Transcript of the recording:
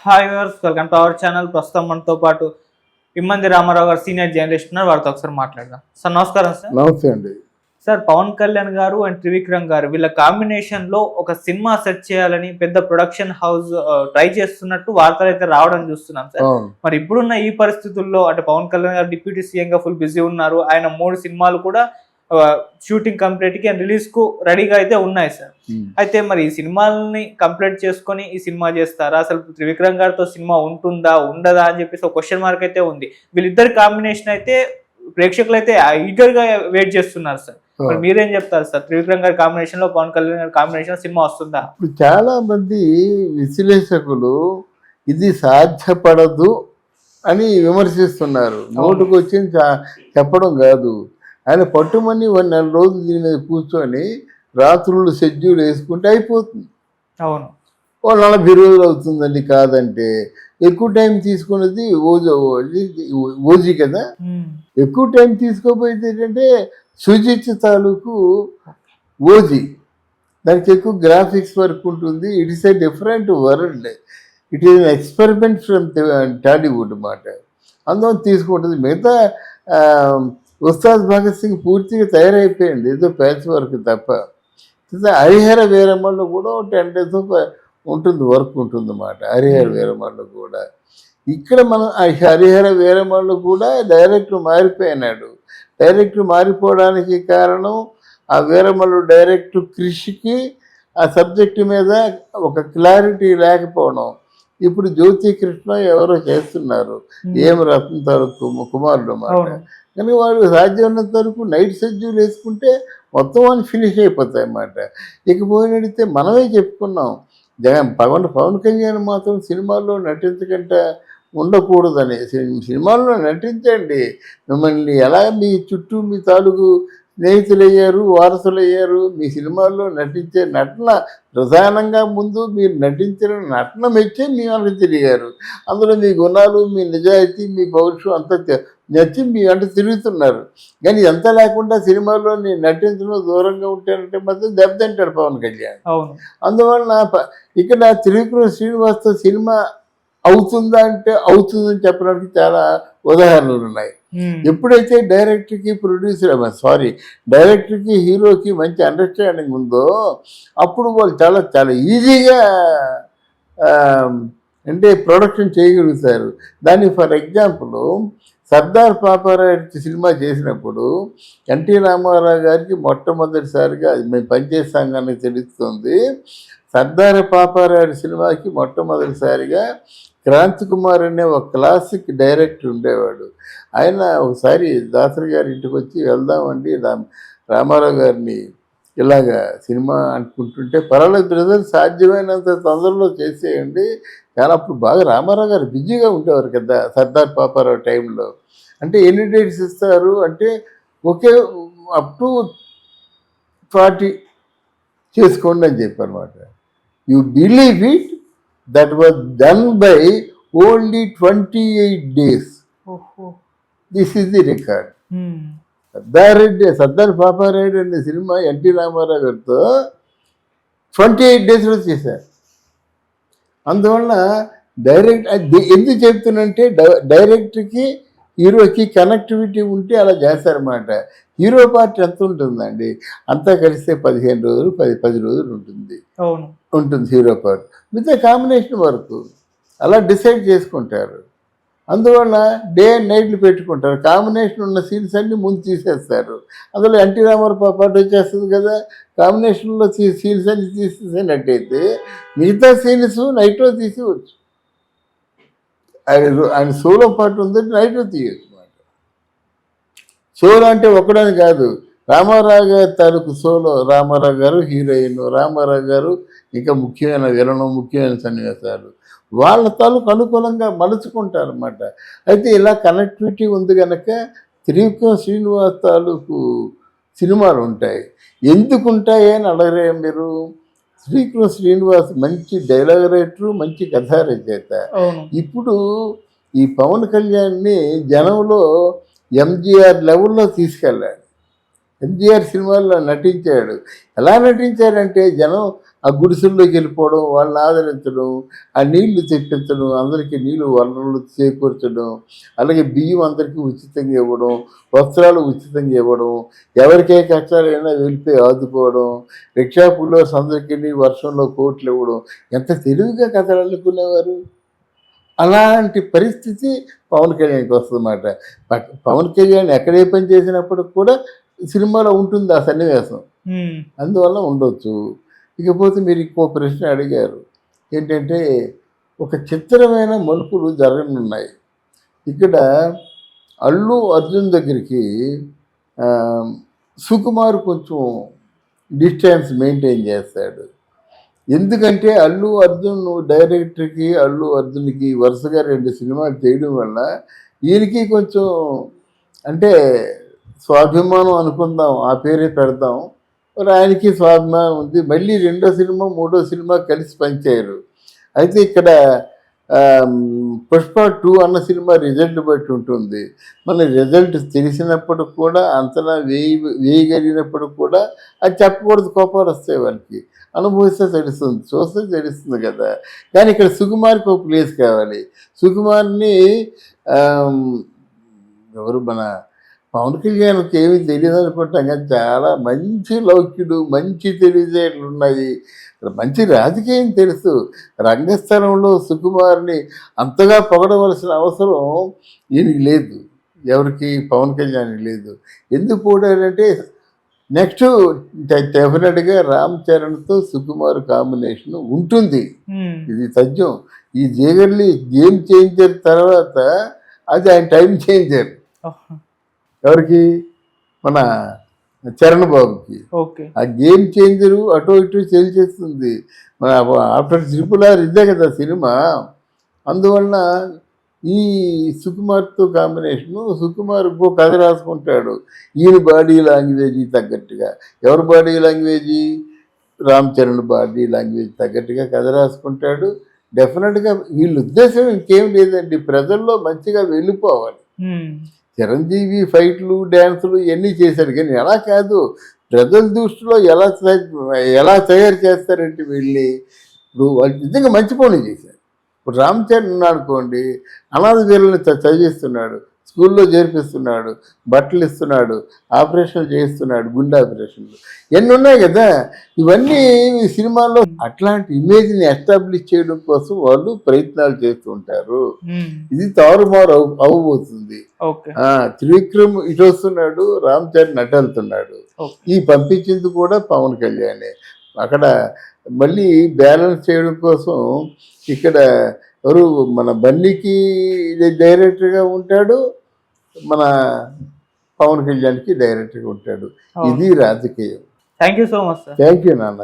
Hi viewers, welcome to our channel. ప్రస్తుతం మనతో పాటు ఇమ్మంది రామారావు గారు సీనియర్ జర్నలిస్ట్ ఉన్నారు. వారితో ఒకసారి మాట్లాడదాం. సార్ నమస్కారం. సార్ నమస్తే అండి. సార్, పవన్ కళ్యాణ్ గారు అండ్ త్రివిక్రమ్ గారు వీళ్ళ కాంబినేషన్ లో ఒక సినిమా సెట్ చేయాలని పెద్ద ప్రొడక్షన్ హౌస్ ట్రై చేస్తున్నట్టు వార్తలు అయితే రావడం చూస్తున్నాం సార్. మరి ఇప్పుడున్న ఈ పరిస్థితుల్లో అంటే పవన్ కళ్యాణ్ గారు డిప్యూటీ సీఎం గా ఫుల్ బిజీ ఉన్నారు. ఆయన 3 సినిమాలు కూడా షూటింగ్ కంప్లీట్ కి అండ్ రిలీజ్ కు రెడీగా అయితే ఉన్నాయి సార్. అయితే మరి ఈ సినిమాలని కంప్లీట్ చేసుకొని ఈ సినిమా చేస్తారా, అసలు త్రివిక్రమ్ గారితో సినిమా ఉంటుందా ఉండదా అని చెప్పేసి ఒక క్వశ్చన్ మార్క్ అయితే ఉంది. వీళ్ళిద్దరి కాంబినేషన్ అయితే ప్రేక్షకులు అయితే ఈగర్ గా వెయిట్ చేస్తున్నారు సార్. మరి మీరేం చెప్తారు సార్, త్రివిక్రమ్ గారి కాంబినేషన్ లో పవన్ కళ్యాణ్ గారి కాంబినేషన్ సినిమా వస్తుందా? ఇప్పుడు చాలా మంది విశ్లేషకులు ఇది సాధ్యపడదు అని విమర్శిస్తున్నారు. నోటుకు వచ్చి చెప్పడం కాదు, ఆయన పట్టుమని 1 నెల రోజులు దీని మీద కూర్చొని రాత్రులు షెడ్యూల్ వేసుకుంటే అయిపోతుంది. అవును, 40 రోజులు అవుతుందండి. కాదంటే ఎక్కువ టైం తీసుకున్నది ఓజీ కదా. ఎక్కువ టైం తీసుకోపోయేది ఏంటంటే సుజిత్ తాలూకు ఓజీ. దానికి ఎక్కువ గ్రాఫిక్స్ వర్క్ ఉంటుంది. It is a different world. It is an experiment from Tollywood అన్నమాట. అందువల్ల తీసుకుంటుంది. మిగతా ఉస్తాద్ భగత్ సింగ్ పూర్తిగా తయారైపోయింది, ఏదో ప్యాచ్ వర్క్ తప్ప. హరిహర వీరమ్మలో కూడా 10 days ఉంటుంది, వర్క్ ఉంటుంది అన్నమాట. హరిహర వీరమ్మలో కూడా ఇక్కడ మనం హరిహర వీరమ్మలో కూడా డైరెక్టర్ మారిపోయినాడు. డైరెక్టర్ మారిపోవడానికి కారణం ఆ వీరమ్మలు డైరెక్టర్ కృషికి ఆ సబ్జెక్టు మీద ఒక క్లారిటీ లేకపోవడం. ఇప్పుడు జ్యోతి కృష్ణ ఎవరో చేస్తున్నారు, ఏం రత్న తరకు కుమారుడు మాట. కానీ వాడు సాధ్యమైనంత వరకు నైట్ షెడ్యూల్ వేసుకుంటే మొత్తం అని ఫినిష్ అయిపోతాయి అన్నమాట. ఇకపోయినడితే మనమే చెప్పుకున్నాం, పవన్ కళ్యాణ్ మాత్రం సినిమాల్లో నటించకుండా ఉండకూడదని. సినిమాల్లో నటించండి, మిమ్మల్ని ఎలా మీ చుట్టూ మీ తాలూకు స్నేహితులయ్యారు, వారసులయ్యారు. మీ సినిమాల్లో నటించే నటన ప్రధానంగా ముందు మీరు నటించిన నటన మెచ్చే మీ వెనక తిరిగారు. అందులో మీ గుణాలు, మీ నిజాయితీ, మీ పౌరుషం అంతా నచ్చి మీ వెంట తిరుగుతున్నారు. కానీ ఎంత లేకుండా సినిమాలో నేను నటించడం దూరంగా ఉంటానంటే మాత్రం దెబ్బతింటాడు పవన్ కళ్యాణ్. అందువలన ఇక్కడ త్రివిక్రమ్ శ్రీనివాస్తో సినిమా అవుతుందా అంటే అవుతుందని చెప్పడానికి చాలా ఉదాహరణలు ఉన్నాయి. ఎప్పుడైతే డైరెక్టర్కి హీరోకి మంచి అండర్స్టాండింగ్ ఉందో అప్పుడు వాళ్ళు చాలా చాలా ఈజీగా అంటే ప్రొడక్షన్ చేయగలుగుతారు. దానికి for example Sardar Paparayudu cinema చేసినప్పుడు ఎన్టీ రామారావు గారికి మొట్టమొదటిసారిగా మేము పనిచేస్తానికి తెలుస్తుంది. సర్దార్ పాపారాయుడు సినిమాకి మొట్టమొదటిసారిగా క్రాంతి కుమార్ అనే ఒక క్లాసిక్ డైరెక్టర్ ఉండేవాడు. ఆయన ఒకసారి దాసరి గారి ఇంటికి వచ్చి వెళ్దామండి రామారావు గారిని ఇలాగా సినిమా అనుకుంటుంటే, పర్వాలేదు బ్రదర్, సాధ్యమైనంత తొందరలో చేసేయండి. కానీ అప్పుడు బాగా రామారావు గారు బిజీగా ఉండేవారు కదా సర్దార్ పాపారావు టైంలో. అంటే ఎన్ని డేట్స్ ఇస్తారు అంటే ఒకే అప్ టు 40 చేసుకోండి అని చెప్పారన్నమాట. You believe it, that was done by only 28 days. This is the record. Sardar Paparayudu అనే సినిమా ఎన్టీ రామారావు గారితో 28 daysలో చేశారు. అందువల్ల ఎందుకు చెప్తున్నంటే డైరెక్టర్కి హీరోకి కనెక్టివిటీ ఉంటే అలా చేస్తారన్నమాట. హీరో పార్ట్ ఎంత ఉంటుందండి, అంతా కలిస్తే 15 రోజులు 10 రోజులు ఉంటుంది హీరో పార్ట్. విత్ కాంబినేషన్ వరకు అలా డిసైడ్ చేసుకుంటారు. అందువల్ల డే అండ్ నైట్లు పెట్టుకుంటారు. కాంబినేషన్ ఉన్న సీన్స్ అన్నీ ముందు తీసేస్తారు. అందులో ఎన్టీ రామారావు పాట వచ్చేస్తుంది కదా. కాంబినేషన్లో సీన్స్ అన్ని తీసేసినట్టయితే మిగతా సీన్స్ నైట్లో తీసేవచ్చు. ఆయన సోలో పాట ఉందంటే నైట్లో తీయచ్చు అన్నమాట. సోలో అంటే ఒకడని కాదు, రామారావు గారి తాలూకు సోలో, రామారావు గారు హీరోయిన్, రామారావు గారు ఇంకా ముఖ్యమైన విలనం, ముఖ్యమైన సన్నివేశాలు వాళ్ళ తాలూకు అనుకూలంగా మలుచుకుంటారు అన్నమాట. అయితే ఇలా కనెక్టివిటీ ఉంది కనుక త్రివిక్రమ్ శ్రీనివాస్ తాలూకు సినిమాలు ఉంటాయి. ఎందుకు ఉంటాయి అని అడగరే మీరు. త్రివిక్రమ్ శ్రీనివాస్ మంచి డైలాగ్ రైటరు, మంచి కథా రచయిత. ఇప్పుడు ఈ పవన్ కళ్యాణ్ని జనంలో ఎంజీఆర్ లెవెల్లో తీసుకెళ్ళాడు. ఎంజీఆర్ సినిమాల్లో నటించాడు. ఎలా నటించాడంటే జనం ఆ గుడిసెల్లోకి వెళ్ళిపోవడం, వాళ్ళని ఆదరించడం, ఆ నీళ్లు తెప్పించడం, అందరికీ నీళ్లు వనరులు చేకూర్చడం, అలాగే బియ్యం అందరికీ ఉచితంగా ఇవ్వడం, వస్త్రాలు ఉచితంగా ఇవ్వడం, ఎవరికే కష్టాలైనా వెళ్ళిపోయి ఆదుకోవడం, రిక్షా పుల్లోస్ అందరికీ వర్షంలో కోట్లు ఇవ్వడం, ఎంత తెలివిగా కథలు అల్లుకునేవారు. అలాంటి పరిస్థితి పవన్ కళ్యాణ్కి వస్తుందన్నమాట. పవన్ కళ్యాణ్ ఎక్కడే పని చేసినప్పుడు కూడా సినిమాలో ఉంటుంది ఆ సన్నివేశం, అందువల్ల ఉండొచ్చు. ఇకపోతే మీరు ఇంకో ప్రశ్న అడిగారు ఏంటంటే, ఒక చిత్రమైన మలుపులు జరగనున్నాయి. ఇక్కడ అల్లు అర్జున్ దగ్గరికి సుకుమార్ కొంచెం డిస్టెన్స్ మెయింటైన్ చేస్తాడు. ఎందుకంటే అల్లు అర్జున్ డైరెక్టర్కి అల్లు అర్జున్కి వరుసగా 2 సినిమాలు చేయడం వల్ల ఈయనకి కొంచెం అంటే స్వాభిమానం అనుకుందాం, ఆ పేరే పెడదాం. మరి ఆయనకి స్వాభిమానం ఉంది. మళ్ళీ 2వ సినిమా 3వ సినిమా కలిసి పనిచేయరు. అయితే ఇక్కడ పుష్ప 2 అన్న సినిమా రిజల్ట్ బట్టి ఉంటుంది. మన రిజల్ట్ తెలిసినప్పుడు కూడా, అంచనా వేయగలిగినప్పుడు కూడా అది చెప్పకూడదు, కోపాలు వస్తాయి వాళ్ళకి. అనుభవిస్తే తెలుస్తుంది, చూస్తే తెలుస్తుంది కదా. కానీ ఇక్కడ సుకుమార్కి ఒక ప్లేస్ కావాలి. సుకుమార్ని ఎవరు మన పవన్ కళ్యాణ్కి ఏమీ తెలియదు అనుకుంటాం, కానీ చాలా మంచి లౌక్యుడు, మంచి తెలివితేటలు ఉన్నాయి, మంచి రాజకీయం తెలుసు. రంగస్థలంలో సుకుమార్ని అంతగా పొగడవలసిన అవసరం ఈయనకి లేదు, ఎవరికి పవన్ కళ్యాణ్కి లేదు. ఎందుకు పోడారంటే నెక్స్ట్ డెఫినెట్గా రామ్ చరణ్తో సుకుమార్ కాంబినేషన్ ఉంటుంది, ఇది సత్యం. ఈ జీగర్లీ గేమ్ చేంజర్ తర్వాత అది ఆయన టైం చేంజర్. ఎవరికి? మన చరణ్ బాబుకి. ఆ గేమ్ చేంజరు అటు ఇటు సేల్ చేస్తుంది. మన ఆఫ్టర్ RRR ఇదే కదా సినిమా. అందువలన ఈ సుకుమార్తో కాంబినేషను, సుకుమార్ ఇంకో కథ రాసుకుంటాడు ఈయన బాడీ లాంగ్వేజీ తగ్గట్టుగా. ఎవరి body లాంగ్వేజీ? Ram Charan body language తగ్గట్టుగా కథ రాసుకుంటాడు. డెఫినెట్గా వీళ్ళ ఉద్దేశం ఇంకేం లేదండి, ప్రజల్లో మంచిగా వెళ్ళిపోవాలి. చిరంజీవి ఫైట్లు, డ్యాన్సులు ఇవన్నీ చేశారు, కానీ ఎలా కాదు, ప్రజల దృష్టిలో ఎలా తయారు చేస్తారంటే వెళ్ళి ఇప్పుడు వాళ్ళు నిజంగా మంచి పనులు చేశారు. ఇప్పుడు రామ్ చరణ్ ఉన్నాడు అనుకోండి, అనాథ పిల్లల్ని చదివిస్తున్నాడు, స్కూల్లో చేర్పిస్తున్నాడు, బట్టలు ఇస్తున్నాడు, ఆపరేషన్లు చేయిస్తున్నాడు, గుండె ఆపరేషన్లు, ఇవన్నీ ఉన్నాయి కదా. ఇవన్నీ సినిమాల్లో అట్లాంటి ఇమేజ్ని ఎస్టాబ్లిష్ చేయడం కోసం వాళ్ళు ప్రయత్నాలు చేస్తూ ఉంటారు. ఇది తారుమారు అవ్వబోతుంది. త్రివిక్రమ్ ఇటు వస్తున్నాడు, రామ్ చరణ్ అటు వెళ్తున్నాడు. ఈ పంపించింది కూడా పవన్ కళ్యాణే. అక్కడ మళ్ళీ బ్యాలెన్స్ చేయడం కోసం ఇక్కడ ఎవరు మన బన్నీకి డైరెక్టర్గా ఉంటాడు, మన పవన్ కళ్యాణ్కి డైరెక్టర్గా ఉంటాడు. ఇది రాజకీయం. Thank you so much sir. Thank you నాన్న.